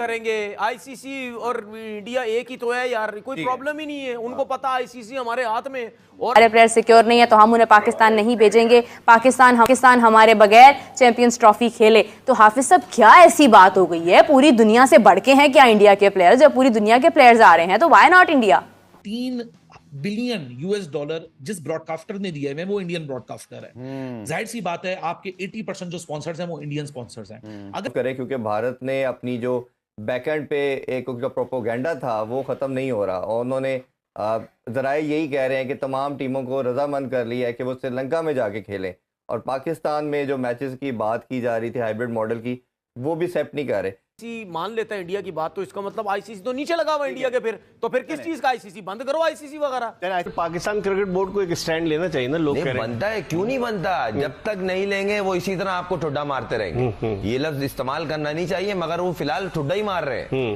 करेंगे। आईसीसी और इंडिया एक ही तो है यार, कोई प्रॉब्लम ही नहीं है। उनको पता आईसीसी हमारे हाथ में और हमारे प्लेयर सिक्योर नहीं है तो हम उन्हें पाकिस्तान नहीं भेजेंगे। पाकिस्तान हमारे बगैर चैंपियंस ट्रॉफी खेले। तो हाफिज साहब, क्या ऐसी बात हो गई है? पूरी दुनिया से बढ़ के हैं क्या इंडिया के प्लेयर्स? जब पूरी दुनिया के प्लेयर्स आ रहे हैं तो why not India? 3 billion US dollar जिस ब्रॉडकास्टर ने दिया है वो इंडियन ब्रॉडकास्टर है। जाहिर सी बात है, आपके 80% जो स्पॉन्सर्स हैं वो इंडियन स्पॉन्सर्स हैं। अगर करें, क्योंकि भारत ने अपनी जो बैकएंड पे एक जो प्रोपोगेंडा था वो ख़त्म नहीं हो रहा, और उन्होंने ज़राए यही कह रहे हैं कि तमाम टीमों को रजामंद कर लिया है कि वो श्रीलंका में जाके खेलें, और पाकिस्तान में जो मैचेस की बात की जा रही थी हाइब्रिड मॉडल की, वो भी एक्सेप्ट नहीं कर रहे। मान लेता है इंडिया की बात, तो इसका मतलब आईसीसी तो नीचे लगा हुआ इंडिया के। फिर किस चीज का आईसीसी? बंद करो आईसीसी वगैरह। पाकिस्तान क्रिकेट बोर्ड को एक स्टैंड लेना चाहिए ना। लोग बनता है, क्यों नहीं बनता? जब तक नहीं लेंगे वो इसी तरह आपको ठुड्डा मारते रहेंगे। ये लफ्ज इस्तेमाल करना नहीं चाहिए, मगर वो फिलहाल ठुड्डा ही मार रहे हैं।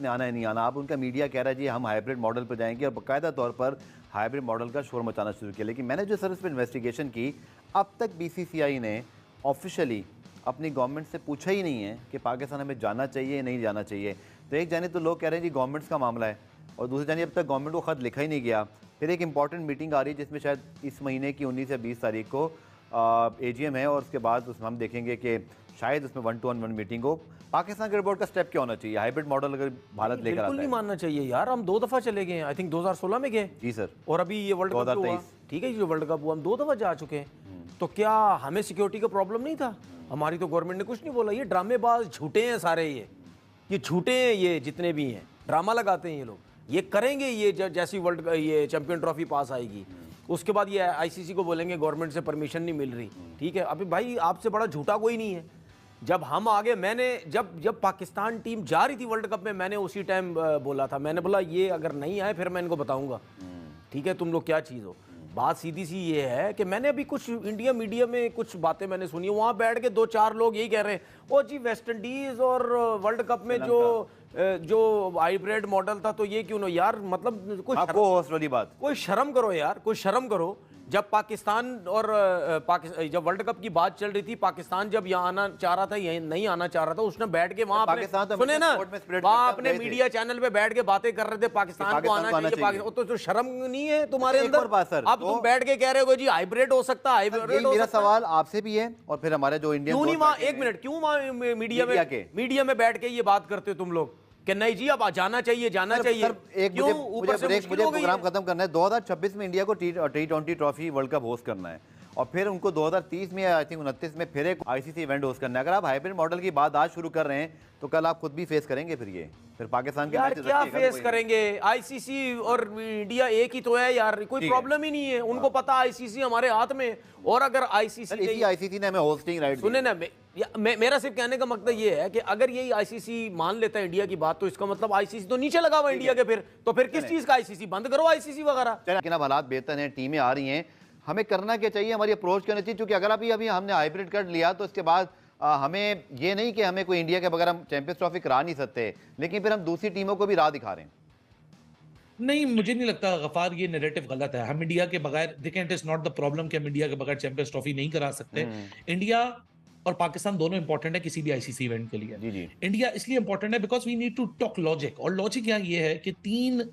आना है नहीं आना, आप उनका मीडिया कह रहा है जी हम हाइब्रिड मॉडल पर जाएंगे, और बाकायदा तौर पर हाइब्रिड मॉडल का शोर मचाना शुरू किया। लेकिन मैंने जो सर इस पर इन्वेस्टिगेशन की, अब तक बीसीसीआई ने ऑफिशियली अपनी गवर्नमेंट से पूछा ही नहीं है कि पाकिस्तान हमें जाना चाहिए या नहीं जाना चाहिए। तो एक जाने तो लोग कह रहे हैं जी गवर्नमेंट्स का मामला है, और दूसरी जाने अब तक गवर्नमेंट को ख़त लिखा ही नहीं गया। फिर एक इंपॉर्टेंट मीटिंग आ रही है जिसमें शायद इस महीने की 19 या 20 तारीख को AGM है, और उसके बाद उसमें हम देखेंगे कि शायद उसमें 1-to-1 मीटिंग हो। पाकिस्तान क्रिकेट बोर्ड का स्टेप क्या होना चाहिए? हाइब्रिड मॉडल अगर भारत लेकर आता है, बिल्कुल नहीं मानना चाहिए यार। हम 2 दफा चले गए, आई थिंक 2016 में गए जी सर, और अभी ये वर्ल्ड कप हुआ। ठीक है, जो वर्ल्ड कप हुआ हम 2 दफा जा चुके हैं। तो क्या हमें सिक्योरिटी का प्रॉब्लम नहीं था? हमारी तो गवर्नमेंट ने कुछ नहीं बोला। ये ड्रामेबाज झूठे हैं सारे, ये झूठे हैं, ये जितने भी हैं ड्रामा लगाते हैं ये लोग। ये करेंगे, ये जैसी वर्ल्ड ये चैंपियन ट्रॉफी पास आएगी उसके बाद ये आईसीसी को बोलेंगे गवर्नमेंट से परमिशन नहीं मिल रही। ठीक है, अभी भाई आपसे बड़ा झूठा कोई नहीं है। जब हम आगे, मैंने जब पाकिस्तान टीम जा रही थी वर्ल्ड कप में, मैंने उसी टाइम बोला था, मैंने बोला ये अगर नहीं आए फिर मैं इनको बताऊंगा, ठीक है, तुम लोग क्या चीज़ हो। बात सीधी सी ये है कि मैंने अभी कुछ इंडिया मीडिया में कुछ बातें मैंने सुनी, वहाँ बैठ के 2-4 लोग यही कह रहे हैं, ओ जी वेस्ट इंडीज़ और वर्ल्ड कप में जो हाइब्रिड मॉडल था तो ये क्यों ना यार, मतलब कोई शर्म करो यार, कोई शर्म करो। जब पाकिस्तान और जब वर्ल्ड कप की बात चल रही थी, पाकिस्तान जब यहाँ आना चाह रहा था, यहीं नहीं आना चाह रहा था, उसने बैठ के वहाँ सुने ना, वहाँ अपने मीडिया चैनल पे बैठ के बातें कर रहे थे पाकिस्तान को आना चाहिए। पाकिस्तान तो शर्म नहीं है तुम्हारे अंदर? अब तुम बैठ के कह रहे हो जी हाइब्रिड हो सकता है, हाइब्रिड। मेरा सवाल आपसे भी है, और फिर हमारे जो इंडियन, क्यों नहीं वहाँ, एक मिनट, क्यों वहाँ मीडिया में बैठ के ये बात करते हो तुम लोग कि नहीं जी अब जाना चाहिए, जाना चाहिए? क्यों? मुझे प्रोग्राम खत्म करना है। 2026 में इंडिया को T20 trophy world cup host करना है, और फिर उनको 2030 में आई थिंक 29 में फिर एक आईसीसी इवेंट होस्ट करना है। अगर आप हाइब्रिड मॉडल की बात आज शुरू कर रहे हैं तो कल आप खुद भी फेस करेंगे फिर पाकिस्तान के यार क्या फेस करेंगे? आईसीसी और इंडिया एक ही तो है यार, कोई प्रॉब्लम ही नहीं है। उनको पता आईसीसी हमारे हाथ में, और अगर आईसीसी ने हमें होस्टिंग राइट, सुने ना, मेरा सिर्फ कहने का मकसद ये है कि अगर यही आईसीसी मान लेता है इंडिया की बात, तो इसका मतलब आईसीसी तो नीचे लगा हुआ इंडिया के। फिर किस चीज का आईसीसी? बंद करो आईसीसी वगैरह। लेकिन अब हालात बेहतर हैं, टीमें आ रही हैं, हमें करना क्या चाहिए? हमारी अप्रोच क्या होनी चाहिए? क्योंकि अगर अभी हमने हाइब्रिड कर लिया तो इसके बाद हमें ये नहीं कि हमें कोई इंडिया के बगैर हम चैंपियंस ट्रॉफी करा नहीं सकते, लेकिन फिर हम दूसरी टीमों को भी राह दिखा रहे हैं। नहीं, मुझे नहीं लगता गफार ये नैरेटिव गलत है। हम इंडिया के बगैर, देखें, it is not the problem कि हम इंडिया के बगैर चैंपियंस ट्रॉफी नहीं करा सकते। इंडिया और पाकिस्तान दोनों इंपॉर्टेंट है किसी भी आईसीसी इवेंट के लिए। जी। इंडिया इसलिए इंपॉर्टेंट है because we need to talk logic, और लॉजिक यहाँ ये है कि 3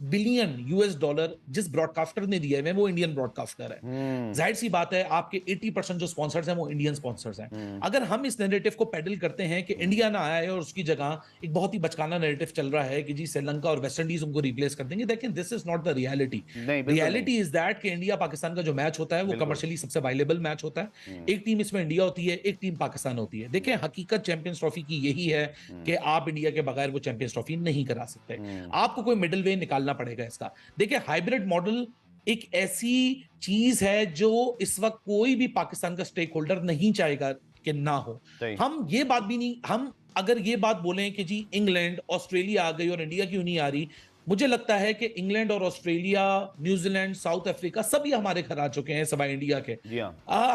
बिलियन यूएस डॉलर जिस ब्रॉडकास्टर ने दिया है वो इंडियन ब्रॉडकास्टर है। जाहिर सी बात है, आपके 80% जो स्पॉन्सर्स हैं वो इंडियन स्पॉन्सर्स हैं। अगर हम इस नैरेटिव को पेडल करते हैं कि इंडिया ना आया है और उसकी जगह एक बहुत ही बचकाना नैरेटिव चल रहा है कि जी श्रीलंका और वेस्ट इंडीज उनको रिप्लेस कर देंगे, लेकिन this is not the reality. Reality is that कि इंडिया पाकिस्तान का जो मैच होता है वो कमर्शियली सबसे वायलेबल मैच होता है। एक टीम इसमें इंडिया होती है, एक टीम पाकिस्तान होती है। देखिए, हकीकत चैंपियंस ट्रॉफी की यही है कि आप इंडिया के बगैर वो चैंपियंस ट्रॉफी नहीं करा सकते। आपको कोई मिडिल वे निकालना पड़ेगा इसका। देखिए, हाइब्रिड मॉडल एक ऐसी चीज है जो इस वक्त कोई भी पाकिस्तान का स्टेक होल्डर नहीं चाहेगा कि ना हो। हम ये बात भी नहीं, हम अगर ये बात बोलें कि जी इंग्लैंड ऑस्ट्रेलिया आ गई और इंडिया क्यों नहीं आ रही, मुझे लगता है कि इंग्लैंड और ऑस्ट्रेलिया, न्यूजीलैंड, साउथ अफ्रीका सभी हमारे घर आ चुके हैं सवाए इंडिया के।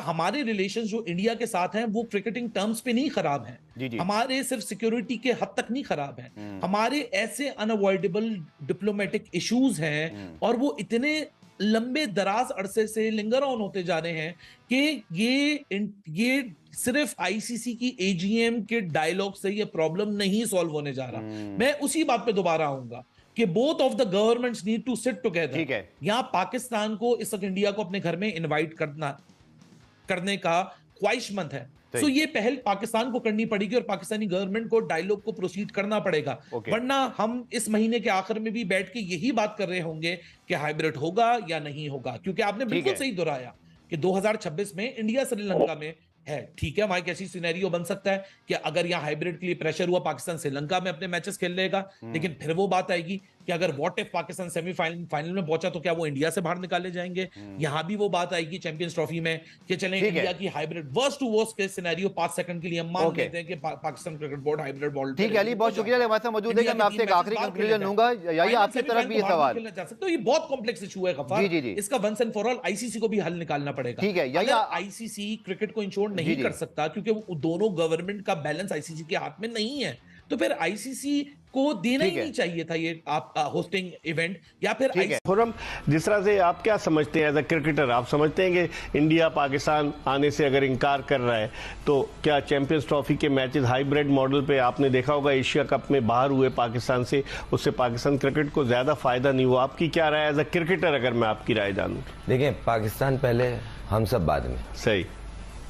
हमारे रिलेशन जो इंडिया के साथ हैं वो क्रिकेटिंग टर्म्स पे नहीं खराब हैं। हमारे सिर्फ सिक्योरिटी के हद तक नहीं खराब हैं। हमारे ऐसे अनअवॉइडेबल डिप्लोमेटिक इश्यूज हैं और वो इतने लंबे दराज अरसे से लिंगर ऑन होते जा रहे हैं कि ये सिर्फ आईसीसी की एजीएम के डायलॉग से ये प्रॉब्लम नहीं सॉल्व होने जा रहा। मैं उसी बात पे दोबारा आऊंगा कि both of the governments need to sit together. ठीक है, यहां पाकिस्तान को इस वक्त इंडिया को अपने घर में इनवाइट करने का ख्वाहिशमंद है, तो ये पहल पाकिस्तान को करनी पड़ेगी और पाकिस्तानी गवर्नमेंट को डायलॉग को प्रोसीड करना पड़ेगा। वरना हम इस महीने के आखिर में भी बैठ के यही बात कर रहे होंगे कि हाइब्रिड होगा या नहीं होगा, क्योंकि आपने बिल्कुल सही दोहराया कि 2026 में इंडिया श्रीलंका में है। ठीक है, वहां एक ऐसी सिनेरियो बन सकता है कि अगर यहाँ हाइब्रिड के लिए प्रेशर हुआ, पाकिस्तान श्रीलंका में अपने मैचेस खेल लेगा, लेकिन फिर वो बात आएगी कि अगर व्हाट इफ पाकिस्तान सेमीफाइनल में पहुंचा तो क्या वो इंडिया से बाहर निकाले जाएंगे। यहां भी वो बात आएगी चैंपियंस ट्रॉफी में कि चलें इंडिया की हाइब्रिड वर्स्ट टू वर्स्ट के सिनेरियो 5 सेकंड के लिए हम मान लेते हैं कि Pakistan cricket board hybrid ball. ठीक है अली, बहुत शुक्रिया हमारे साथ मौजूद है। मैं आपसे एक आखिरी कंक्लूजन लूंगा, यही आपकी तरफ भी ये सवाल खेलना जा सकता है। ये बहुत कॉम्प्लेक्स इशू है गफ्फार, इसका once and for all ICC को भी हल निकालना पड़ेगा। ठीक है, अगर आईसीसी क्रिकेट को इंश्योर नहीं कर सकता क्योंकि वो दोनों गवर्नमेंट का बैलेंस आईसीसी के हाथ में नहीं है, तो फिर आईसीसी को देना ही नहीं चाहिए था ये आप होस्टिंग इवेंट, या फिर खुरम जिस तरह से आप क्या समझते हैं एज अ क्रिकेटर, आप समझते हैं कि इंडिया पाकिस्तान आने से अगर इनकार कर रहा है तो क्या चैंपियंस ट्रॉफी के मैचेस हाइब्रिड मॉडल पे आपने देखा होगा एशिया कप में बाहर हुए पाकिस्तान से, उससे पाकिस्तान क्रिकेट को ज्यादा फायदा नहीं हुआ? आपकी क्या राय एज अ क्रिकेटर, अगर मैं आपकी राय जानूं? देखिए, पाकिस्तान पहले, हम सब बाद में। सही,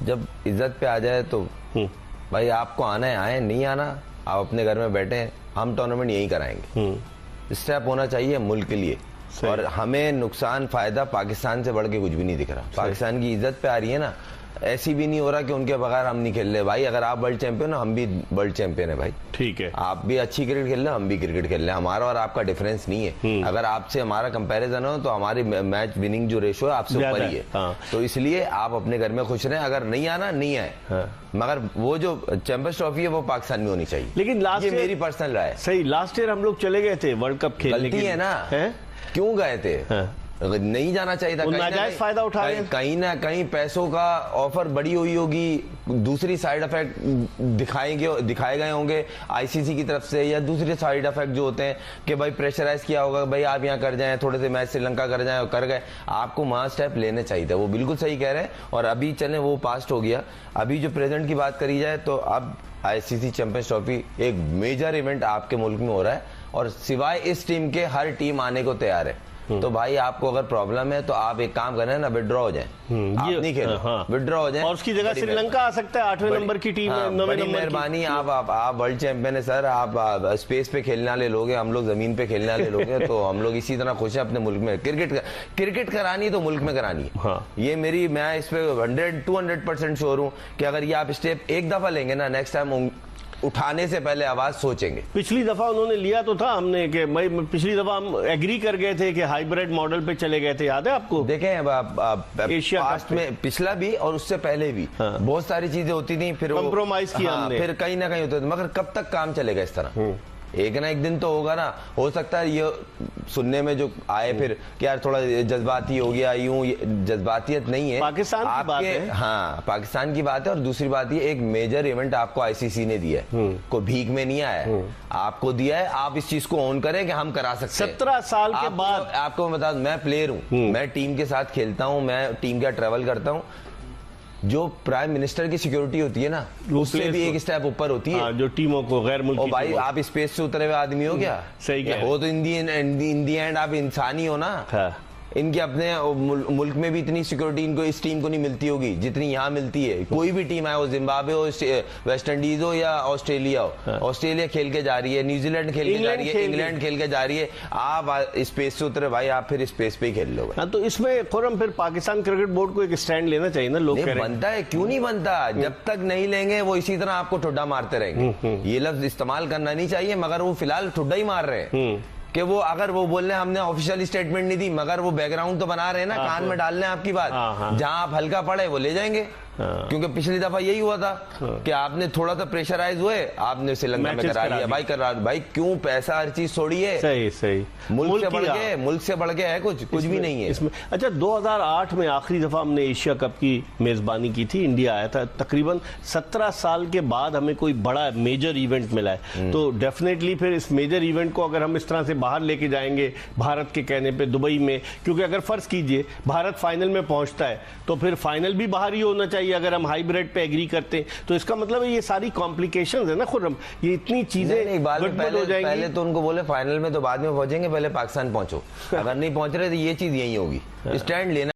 जब इज्जत पे आ जाए तो भाई आपको आना है आए, नहीं आना आप अपने घर में बैठे, हम टूर्नामेंट यही कराएंगे। स्टेप होना चाहिए मुल्क के लिए, और हमें नुकसान फायदा पाकिस्तान से बढ़ के कुछ भी नहीं दिख रहा। पाकिस्तान की इज्जत पे आ रही है ना, ऐसी भी नहीं हो रहा कि उनके बगैर हम नहीं खेल रहे। भाई अगर आप वर्ल्ड चैंपियन हो, हम भी वर्ल्ड चैंपियन है भाई। ठीक है, आप भी अच्छी क्रिकेट खेल रहे हो, हम भी क्रिकेट खेल रहे हैं। हमारा और आपका डिफरेंस नहीं है। अगर आपसे हमारा कंपैरिजन हो तो हमारी मैच विनिंग जो रेशो है आपसे ऊपर ही है। तो इसलिए आप अपने घर में खुश रहें, अगर नहीं आना नहीं आए, मगर वो जो चैंपियंस ट्रॉफी है वो पाकिस्तान में होनी चाहिए। लेकिन लास्ट ये मेरी पर्सनल राय है। सही, लास्ट ईयर हम लोग चले गए थे वर्ल्ड कप खेलने, गलती है ना, क्यों गए थे? नहीं जाना चाहिए था। नाजायज फायदा उठा रहे हैं। कहीं ना कहीं पैसों का ऑफर बड़ी हुई होगी, दूसरी साइड इफेक्ट दिखाए गए होंगे आईसीसी की तरफ से, या दूसरे साइड इफेक्ट जो होते हैं कि भाई प्रेशराइज किया होगा, भाई आप यहाँ कर जाएं, थोड़े से मैच श्रीलंका कर जाएं, और कर गए। आपको वहां स्टेप लेने चाहिए था। वो बिल्कुल सही कह रहे हैं। और अभी चले, वो पास्ट हो गया। अभी जो प्रेजेंट की बात करी जाए तो अब आईसीसी चैंपियंस ट्रॉफी एक मेजर इवेंट आपके मुल्क में हो रहा है, और सिवाय इस टीम के हर टीम आने को तैयार है। तो भाई आपको अगर प्रॉब्लम है तो आप एक काम करें ना, विड्रॉ हो जाए, आप नहीं खेलो, विड्रॉ हो जाए, और उसकी जगह श्रीलंका आ सकता है 8वें नंबर की टीम। बड़ी मेहरबानी, आप वर्ल्ड चैंपियन है सर, आप स्पेस पे खेलने वाले लोग हैं, हम लोग जमीन पे खेलने वाले लोग हैं। तो हम लोग इसी तरह खुश हैं अपने मुल्क में। क्रिकेट करानी है तो मुल्क में करानी है। ये मेरी, मैं इस पे 100-200% श्योर हूँ कि अगर ये आप स्टेप एक दफा लेंगे ना, नेक्स्ट टाइम उठाने से पहले आवाज सोचेंगे। पिछली दफा उन्होंने लिया तो था हमने कि पिछली दफा हम एग्री कर गए थे कि हाइब्रिड मॉडल पे चले गए थे, याद है आपको? देखें एशिया पास्ट में, पिछला भी और उससे पहले भी बहुत सारी चीजें होती थी, फिर कॉम्प्रोमाइज किया हमने, फिर कहीं ना कहीं होते थे। मगर कब तक काम चलेगा इस तरह? एक ना एक दिन तो होगा ना। हो सकता है ये सुनने में जो आए फिर कि यार थोड़ा जज्बाती हो गया, यूं, जज्बातियत नहीं है, पाकिस्तान की बात है। हाँ, पाकिस्तान की बात है। और दूसरी बात ये, एक मेजर इवेंट आपको आईसीसी ने दिया है, को भीख में नहीं आया है, आपको दिया है। आप इस चीज को ऑन करें कि हम करा सकते हैं। 17 साल के बाद आपको मैं बता दूं, मैं प्लेयर हूं, मैं टीम के साथ खेलता हूं, मैं टीम का ट्रेवल करता हूं। जो प्राइम मिनिस्टर की सिक्योरिटी होती है ना, उससे भी एक स्टेप ऊपर होती है। जो टीमों को, गैर मुल्की। और भाई आप स्पेस से उतरे हुए आदमी हो क्या? सही क्या हो तो इन दी एंड आप इंसान ही हो ना। इनके अपने मुल्क में भी इतनी सिक्योरिटी इनको, इस टीम को नहीं मिलती होगी जितनी यहाँ मिलती है। कोई भी टीम है, वो जिम्बाब्वे हो, वेस्ट इंडीज हो या ऑस्ट्रेलिया हो, ऑस्ट्रेलिया खेल के जा रही है, न्यूजीलैंड खेल के जा रही है, इंग्लैंड खेल के जा रही है। आप स्पेस से उतरे भाई, आप फिर स्पेस पे ही खेल लो। तो इसमें खुरम फिर पाकिस्तान क्रिकेट बोर्ड को एक स्टैंड लेना चाहिए ना। लोग बनता है, क्यों नहीं बनता? जब तक नहीं लेंगे वो इसी तरह आपको ठुड्डा मारते रहेंगे। ये लफ्ज इस्तेमाल करना नहीं चाहिए, मगर वो फिलहाल ठुड्डा ही मार रहे हैं। कि वो अगर वो बोल रहे हैं हमने ऑफिशियल स्टेटमेंट नहीं दी, मगर वो बैकग्राउंड तो बना रहे हैं ना, कान में डाल रहे हैं आपकी बात। जहां आप हल्का पड़े वो ले जाएंगे। क्योंकि पिछली दफा यही हुआ था कि आपने थोड़ा सा प्रेशराइज हुए, आपने श्रीलंका में मैचेस करा करा लिया। दिए। भाई करा, भाई क्यों पैसा हर चीज छोड़िए, सही सही, मुल्क से बढ़ की- के, मुल्क से बढ़ के है कुछ भी नहीं है इसमें। अच्छा, 2008 में आखिरी दफा हमने एशिया कप की मेजबानी की थी, इंडिया आया था, तकरीबन 17 साल के बाद हमें कोई बड़ा मेजर इवेंट मिला है। तो डेफिनेटली फिर इस मेजर इवेंट को अगर हम इस तरह से बाहर लेके जाएंगे भारत के कहने पे दुबई में, क्योंकि अगर फर्ज कीजिए भारत फाइनल में पहुंचता है तो फिर फाइनल भी बाहर ही होना चाहिए अगर हम हाइब्रिड पे एग्री करते हैं। तो इसका मतलब है ये सारी कॉम्प्लिकेशंस है ना खुर्रम, ये इतनी चीजें नहीं, बाद में गड़बड़ हो जाएंगी। पहले तो उनको बोले फाइनल में तो बाद में पहुंचेंगे, पहले पाकिस्तान पहुंचो। अगर नहीं पहुंच रहे तो ये चीज यही होगी, स्टैंड लेना